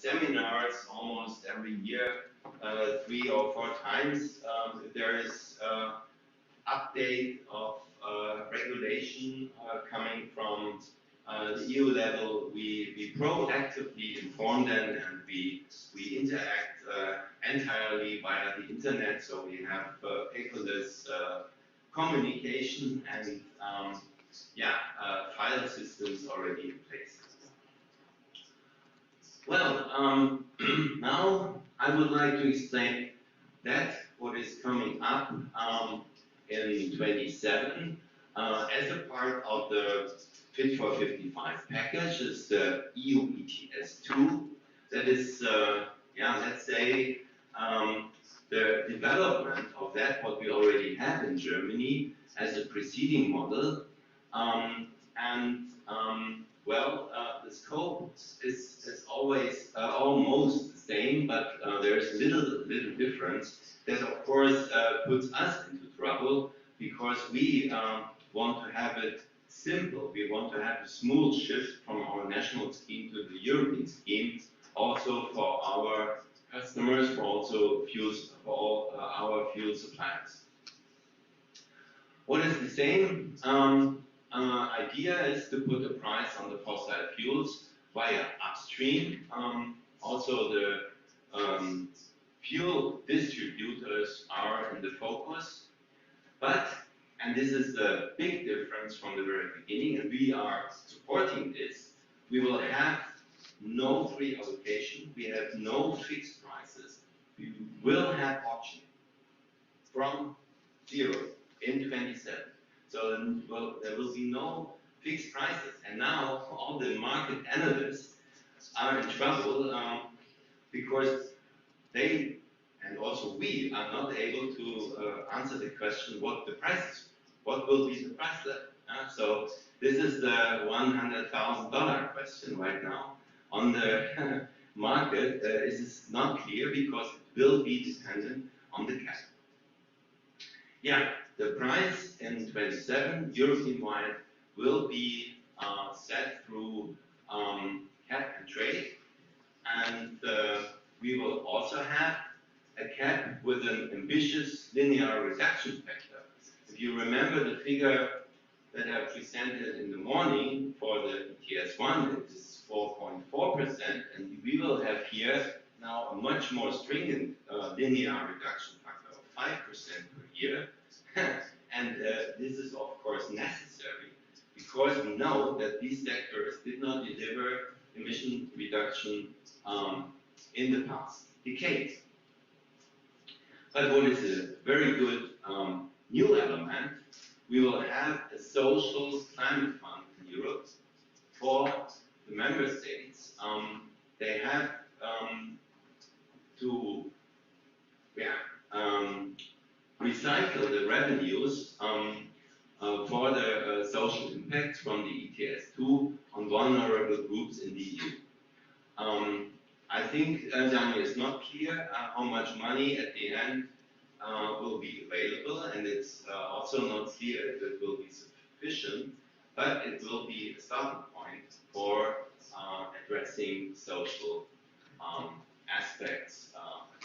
seminars almost every year, 3 or 4 times. If there is update of regulation coming from the EU level, we proactively inform them, and we interact entirely via the internet. So we have paperless communication and file systems already in place. Well, now I would like to explain that what is coming up in 27 as a part of the Fit for 55 package is the EU ETS2. That is, let's say, the development of that, what we already have in Germany as a preceding model. The scope is always almost the same, but there's little difference that, of course, puts us into trouble, because we want to have it simple. We want to have a smooth shift from our national scheme to the European scheme, also for our customers, for also fuels, for all our fuel suppliers. What is the same idea is to put a price on the fossil fuels via upstream. Also the fuel distributors are in the focus, but, and this is the big difference from the very beginning, and we are supporting this, we will have no free allocation, we have no fixed prices, we will have auction from 0 in 27. So there will be no fixed prices. And now all the market analysts are in trouble because they, and also we, are not able to answer the question what the price is, what will be the price level. So this is the $100,000 question right now on the market. This is not clear because it will be dependent on the cap. Yeah, the price in 27 European-wide will be set through cap and trade, and we will also have a cap with an ambitious linear reduction factor. If you remember the figure that I presented in the morning for the ETS1, it is 4.4%, and we will have here now a much more stringent linear reduction factor of 5% per year. And this is of course necessary because we know that these sectors did not deliver emission reduction in the past decades. But what is a very good new element, we will have a social climate fund in Europe for the member states. They have to recycle the revenues for the social impacts from the ETS2 on vulnerable groups in the EU. I think it's not clear how much money at the end will be available, and it's also not clear if it will be sufficient, but it will be a starting point for addressing social aspects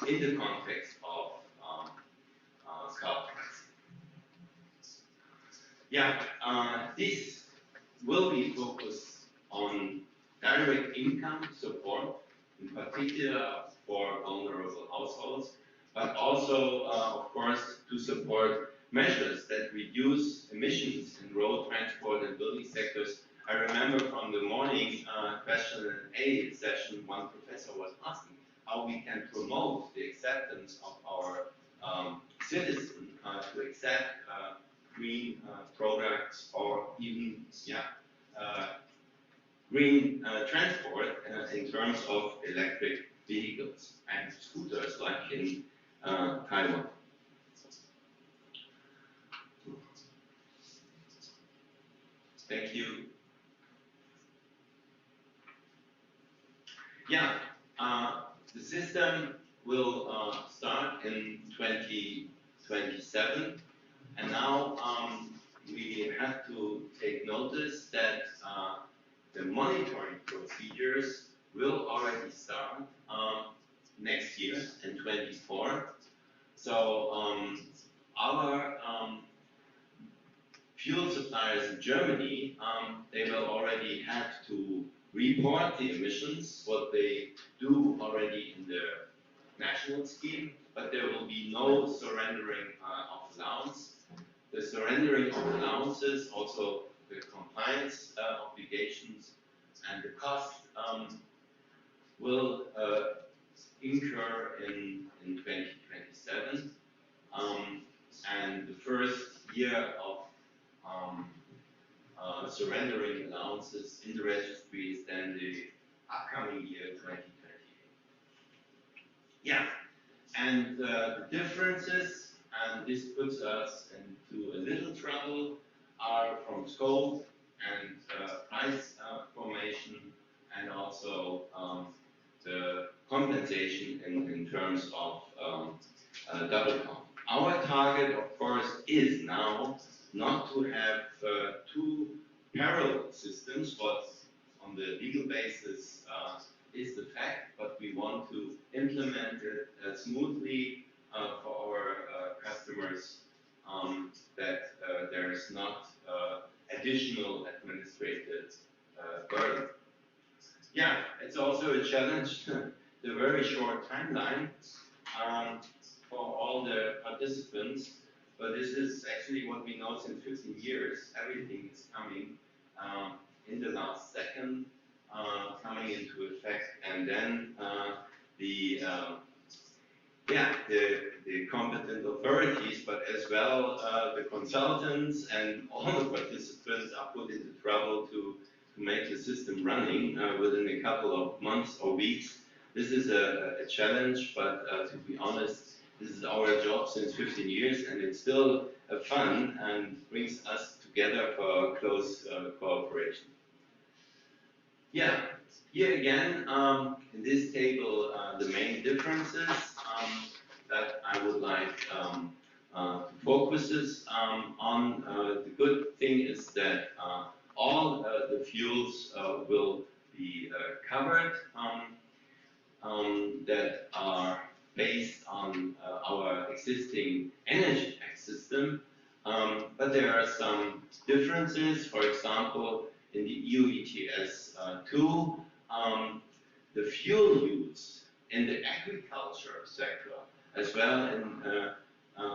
in the context of carbon pricing. Yeah, this will be focused on direct income support, in particular for vulnerable households, but also, of course, to support measures that reduce emissions in road transport and building sectors. I remember from the morning question and A session, one professor was asking how we can promote the acceptance of our citizens to accept green products or even green transport in terms of electric vehicles and scooters like in Taiwan. Thank you. Yeah, the system will start in 2027, and now we have to take notice that the monitoring procedures will already start next year in 24. So our fuel suppliers in Germany, they will already have to report the emissions, what they do already in their national scheme, but there will be no surrendering of allowance. The surrendering of allowances, also the compliance obligations and the cost will incur in 2027. And the first year of surrendering allowances in the registry is then the upcoming year 2028. Yeah, and the differences, and this puts us into a little trouble, are from scope and price formation, and also the compensation in terms of double count. Our target, of course, is now not to have two parallel systems, what on the legal basis is the fact, but we want to implement it smoothly for our customers, that there is not additional administrative burden. Yeah, it's also a challenge, the very short timeline for all the participants, but this is actually what we know since 15 years. Everything is coming in the last second, coming into effect, and then the competent authorities, but as well the consultants and all the participants are put into trouble to make the system running within a couple of months or weeks. This is a challenge, but to be honest, this is our job since 15 years, and it's still fun and brings us together for close cooperation. Yeah, here again, in this table, the main differences that I would like to focus on. The good thing is that all the fuels will be covered that are based on our existing energy tax system, but there are some differences. For example, in the EU ETS 2, the fuel use in the agriculture sector, as well in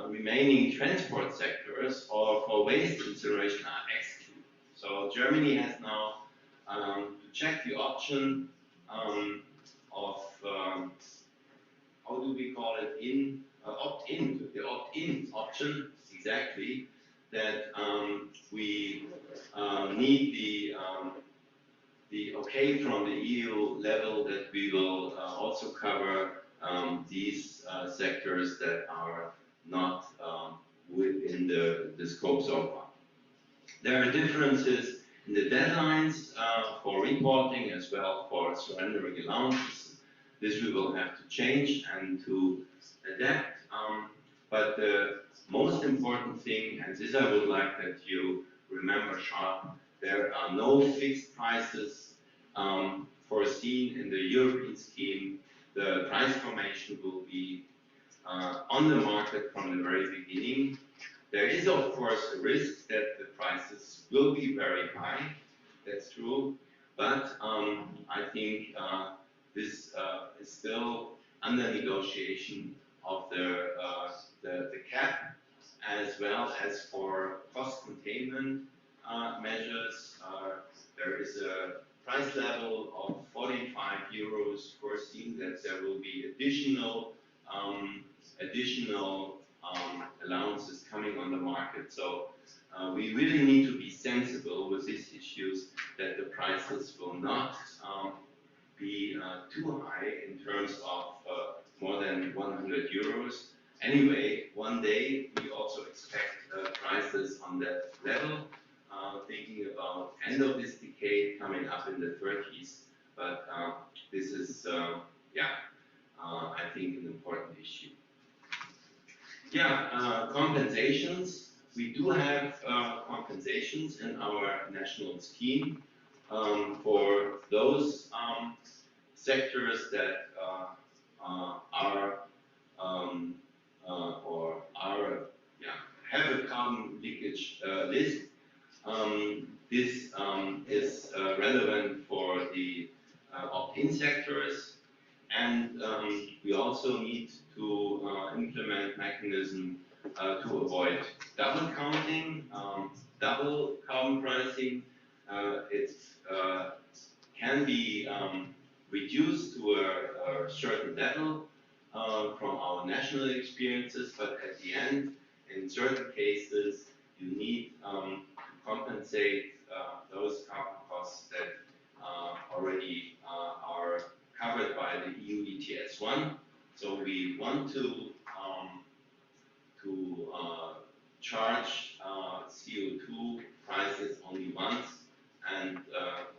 remaining transport sectors or for waste incineration, are excluded. So Germany has now to check the option of how do we call it, opt-in, the opt-in option, exactly, that we need the okay from the EU level that we will also cover these sectors that are not within the scope so far. There are differences in the deadlines for reporting as well for surrendering allowances. This we will have to change and to adapt. But the most important thing, and this I would like that you remember sharp, there are no fixed prices foreseen in the European scheme. The price formation will be on the market from the very beginning. There is, of course, a risk that the prices will be very high. That's true. But I think this is still under negotiation of the cap, as well as for cost containment measures. There is a price level of 45 euros foreseen that there will be additional allowances coming on the market. So we really need to be sensible with these issues, that the prices will not be too high in terms of more than 100 euros. Anyway, one day we also expect prices on that level, thinking about end of this decade coming up in the 30s. But this is, I think, an important issue. Yeah, compensations. We do have compensations in our national scheme for those sectors that have a carbon leakage list. This is relevant for the opt-in sectors, and we also need to implement mechanisms to avoid double counting, double carbon pricing. It can be reduced to a certain level from our national experiences, but at the end, in certain cases, you need to compensate those carbon costs that already are covered by the EU ETS1. So we want to charge CO2 prices only once, and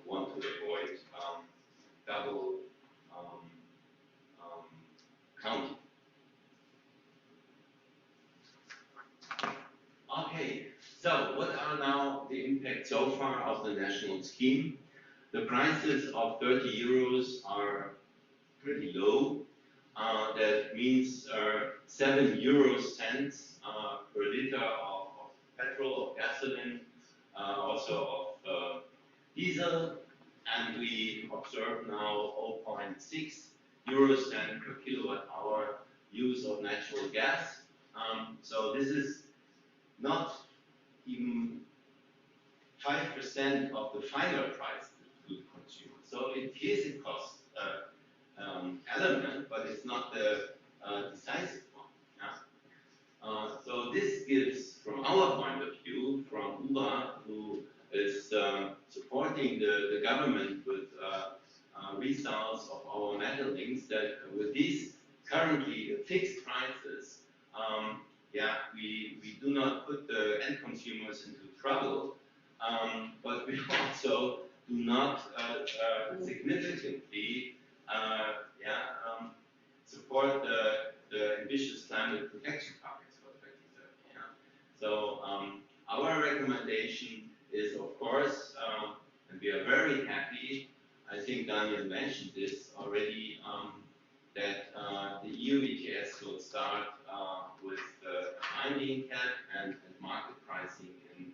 want to avoid double counting. Okay, so what are now the impacts so far of the national scheme? The prices of 30 euros are pretty low. That means 7 euro cents per liter of petrol or gasoline, also of diesel, and we observe now 0.6 euro cent per kilowatt hour use of natural gas. So this is not even 5% of the final price to the consumer. So it is a cost element, but it's not the decisive one. Yeah? So this gives, from our point of view, from UBA, who is supporting the government with results of our metal links, that with these currently fixed prices, we do not put the end consumers into trouble, but we also do not significantly support the ambitious climate protection targets for 2030. Yeah? So our recommendation is, of course, and we are very happy, I think Daniel mentioned this already, that the EU ETS will start with the binding cap and market pricing in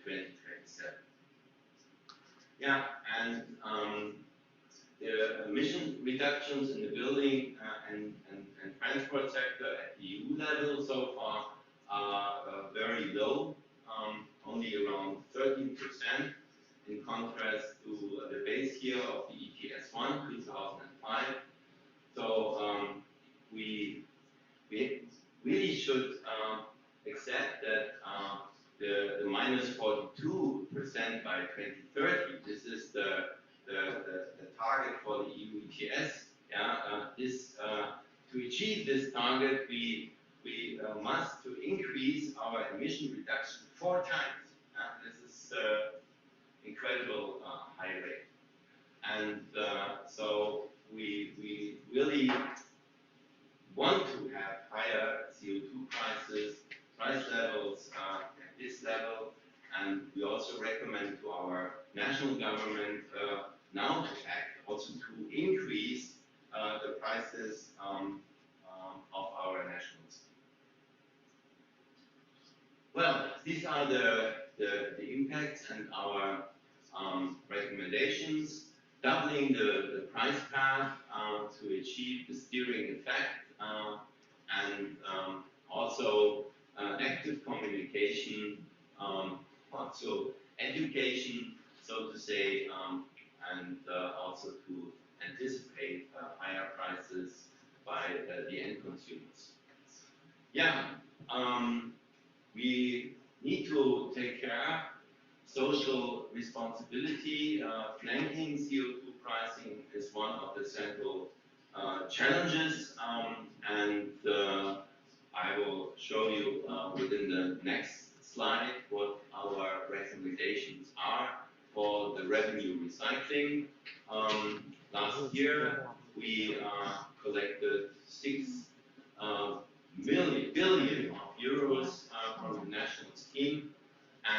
2027. Yeah, and the emission reductions in the building and transport sector at the EU level so far are very low, only around 13%, in contrast to the base year of the ETS1, 2005. So we really should accept that the minus 42% by 2030, this is the target for the EU ETS. To achieve this target, we must to increase our emission reduction 4 times. This is incredible high rate, and so we really want to have higher CO2 price levels at this level, and we also recommend to our national government now to act, also to increase the prices of our national scheme. Well, these are the impacts and our recommendations. Doubling the price path to achieve the steering effect, and also active communication, also education, so to say, and also to anticipate higher prices by the end consumers. Yeah, we need to take care social responsibility. Flanking CO2 pricing is one of the central challenges, and I will show you within the next slide what our recommendations are for the revenue recycling. Last year we collected 6 billion euros from the national scheme.